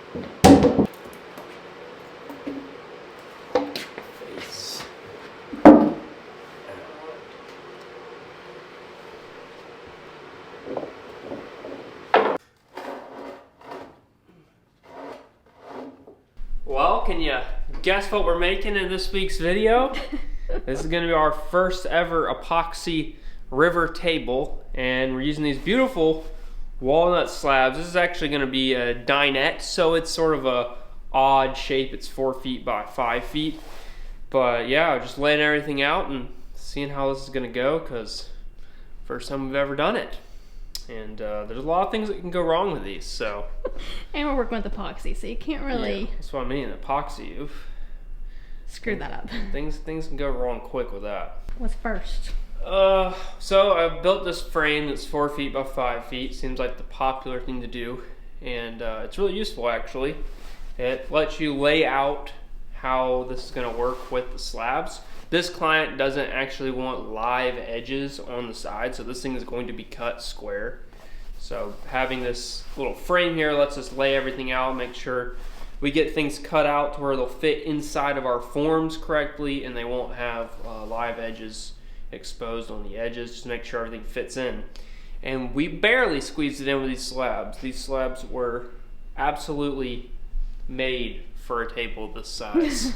Face. Well, can you guess what we're making in this week's video? This is going to be our first ever epoxy river table, and we're using these beautiful walnut slabs. This is actually going to be a dinette, so it's sort of a odd shape. It's 4 feet by 5 feet. But yeah, just laying everything out and seeing how this is going to go, because first time we've ever done it. And there's a lot of things that can go wrong with these, so. And we're working with epoxy, so you can't really. Yeah, that's what I mean, epoxy. Oof. Screw that up. Things can go wrong quick with that. What's first? So I built this frame that's 4 feet by 5 feet. Seems like the popular thing to do, and it's really useful actually. It lets you lay out how this is going to work with the slabs. This client doesn't actually want live edges on the side, so this thing is going to be cut square. So having this little frame here lets us lay everything out, make sure we get things cut out to where they'll fit inside of our forms correctly, and they won't have live edges exposed on the edges, just to make sure everything fits in. And we barely squeezed it in with these slabs. These slabs were absolutely made for a table this size.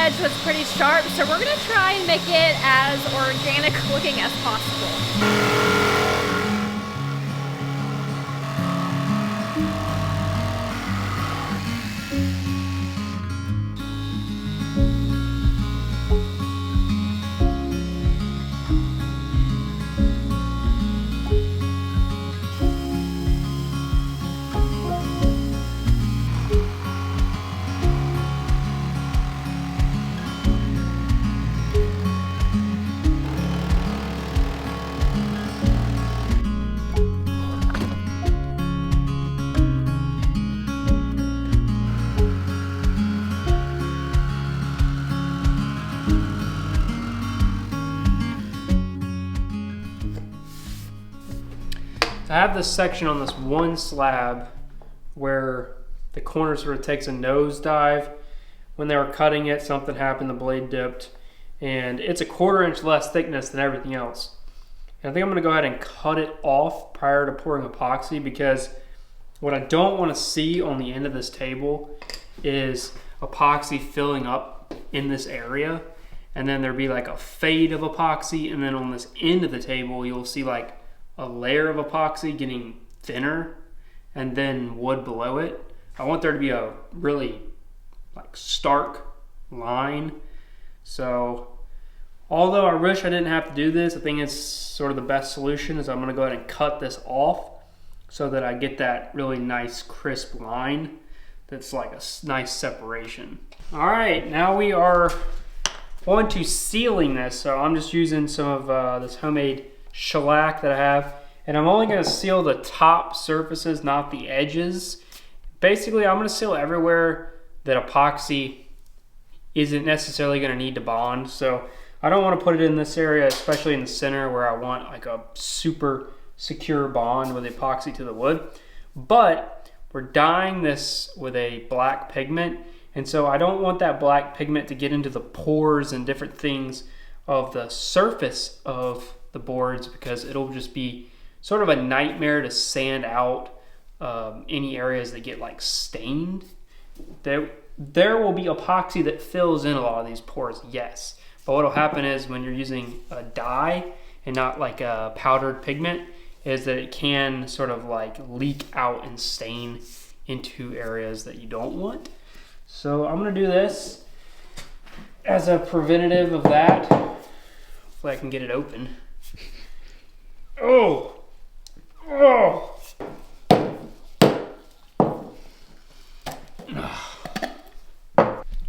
edge was pretty sharp, so we're gonna try and make it as organic looking as possible. I have this section on this one slab where the corner sort of takes a nosedive. When they were cutting it, something happened, the blade dipped, and it's a 1/4 inch less thickness than everything else. And I think I'm gonna go ahead and cut it off prior to pouring epoxy, because what I don't wanna see on the end of this table is epoxy filling up in this area, and then there'll be like a fade of epoxy, and then on this end of the table, you'll see like a layer of epoxy getting thinner and then wood below it. I want there to be a really like stark line. So although I wish I didn't have to do this, I think it's sort of the best solution is I'm gonna go ahead and cut this off so that I get that really nice crisp line that's like a nice separation. All right, now we are on to sealing this. So I'm just using some of this homemade shellac that I have, and I'm only going to seal the top surfaces, not the edges. Basically, I'm going to seal everywhere that epoxy isn't necessarily going to need to bond. So I don't want to put it in this area, especially in the center where I want like a super secure bond with epoxy to the wood. But we're dyeing this with a black pigment, and so I don't want that black pigment to get into the pores and different things of the surface of the boards, because it'll just be sort of a nightmare to sand out any areas that get like stained. There will be epoxy that fills in a lot of these pores, yes, but what will happen is when you're using a dye and not like a powdered pigment, is that it can sort of like leak out and stain into areas that you don't want. So I'm gonna do this as a preventative of that. Hopefully I can get it open. Oh! Oh!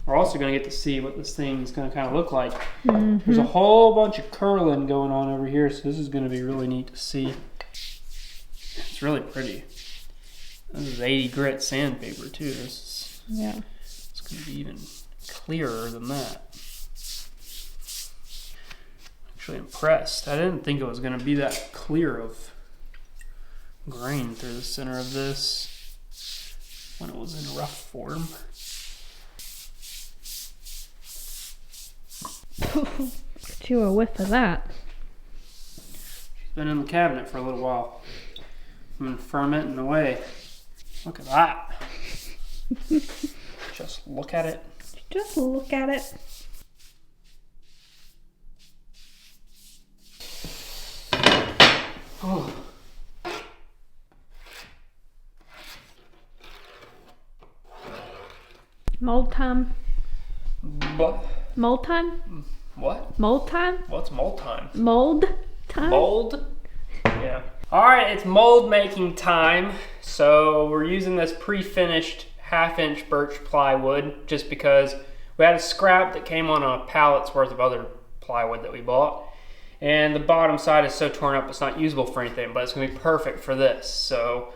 We're also going to get to see what this thing is going to kind of look like. Mm-hmm. There's a whole bunch of curling going on over here, so this is going to be really neat to see. It's really pretty. This is 80 grit sandpaper too. It's going to be even clearer than that. Actually impressed. I didn't think it was going to be that clear of grain through the center of this when it was in rough form. Get you a whiff of that. She's been in the cabinet for a little while. I've been fermenting away. Look at that. Just look at it. Just look at it. Oh. Mold time. What? Mold time? What? Mold time? What's mold time? Mold time? Mold? Yeah. Alright, it's mold making time. So we're using this pre-finished 1/2 inch birch plywood just because we had a scrap that came on a pallet's worth of other plywood that we bought. And the bottom side is so torn up it's not usable for anything, but it's going to be perfect for this. So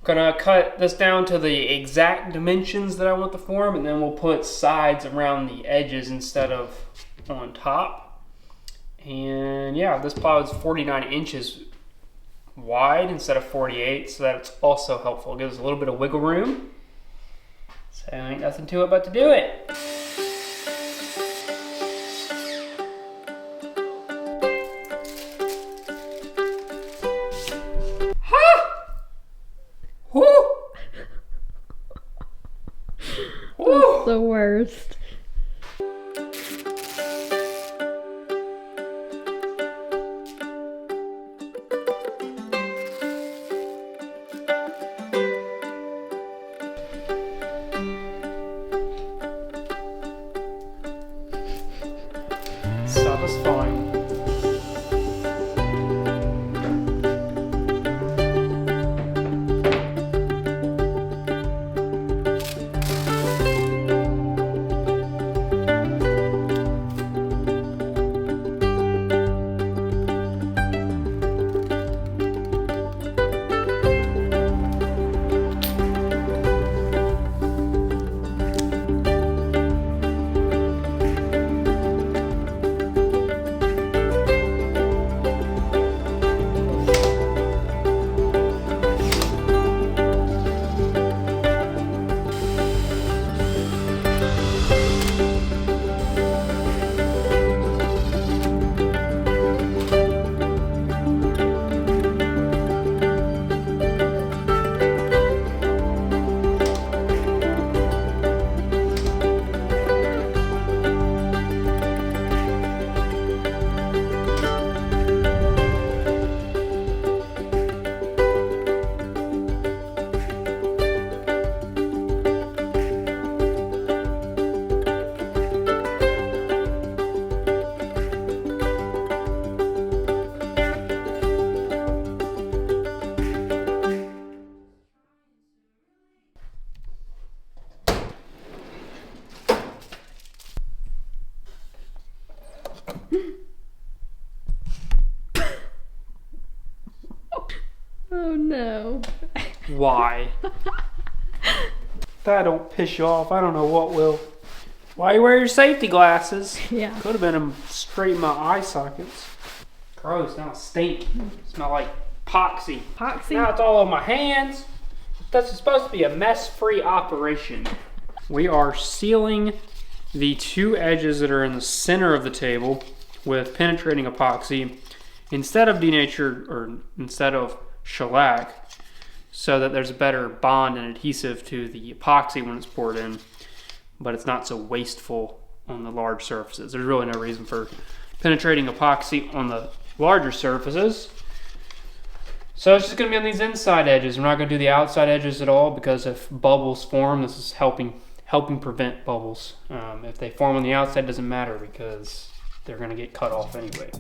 I'm going to cut this down to the exact dimensions that I want the form, and then we'll put sides around the edges instead of on top. And yeah, this plywood's 49 inches wide instead of 48, so that's also helpful. It gives us a little bit of wiggle room. So ain't nothing to it but to do it. That's the worst. Satisfying. no. Why? If that don't piss you off, I don't know what will. Why you wear your safety glasses? Yeah. Could have been them straight in my eye sockets. Gross, now it stink. Smell like epoxy. Epoxy? Now it's all on my hands. This is supposed to be a mess-free operation. We are sealing the two edges that are in the center of the table with penetrating epoxy instead of denatured, or instead of shellac, so that there's a better bond and adhesive to the epoxy when it's poured in, but it's not so wasteful on the large surfaces. There's really no reason for penetrating epoxy on the larger surfaces. So it's just going to be on these inside edges. We're not going to do the outside edges at all, because if bubbles form, this is helping prevent bubbles. If they form on the outside, it doesn't matter, because they're going to get cut off anyway.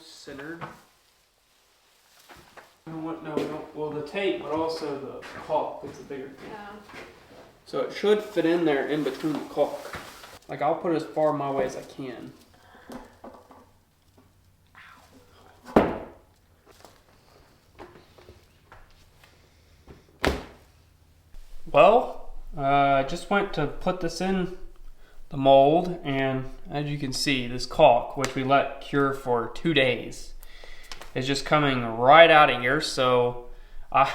Centered. Well, the tape, but also the caulk is the bigger thing. Yeah. So it should fit in there in between the caulk. Like, I'll put it as far my way as I can. Well, I just went to put this in the mold, and as you can see, this caulk, which we let cure for 2 days, is just coming right out of here. So I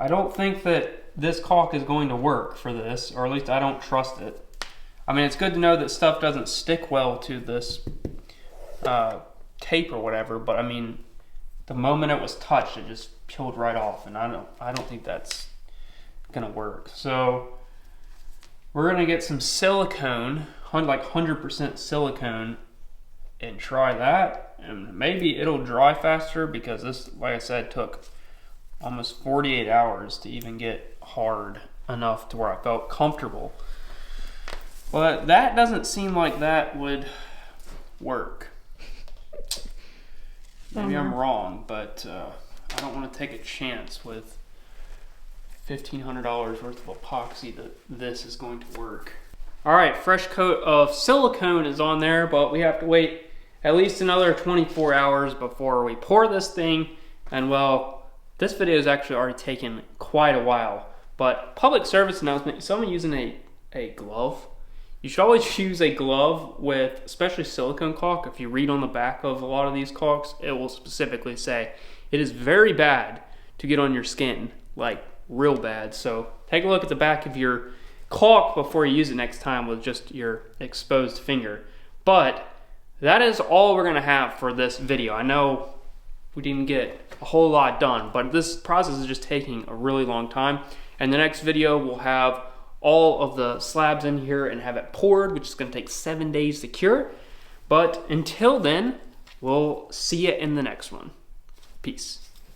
don't think that this caulk is going to work for this, or at least I don't trust it. I mean, it's good to know that stuff doesn't stick well to this tape or whatever, but I mean, the moment it was touched, it just peeled right off, and I don't think that's gonna work. So we're gonna get some silicone, like 100% silicone, and try that, and maybe it'll dry faster, because this, like I said, took almost 48 hours to even get hard enough to where I felt comfortable. But that doesn't seem like that would work. Maybe I'm wrong, but I don't want to take a chance with $1,500 worth of epoxy that this is going to work. All right, fresh coat of silicone is on there, but we have to wait at least another 24 hours before we pour this thing. And well, this video is actually already taken quite a while, but public service announcement, someone using a glove, you should always use a glove with especially silicone caulk. If you read on the back of a lot of these caulks, it will specifically say it is very bad to get on your skin, like real bad. So take a look at the back of your caulk before you use it next time with just your exposed finger. But that is all we're gonna have for this video. I know we didn't get a whole lot done, but this process is just taking a really long time. And the next video we'll have all of the slabs in here and have it poured, which is gonna take 7 days to cure. But until then, we'll see you in the next one. Peace.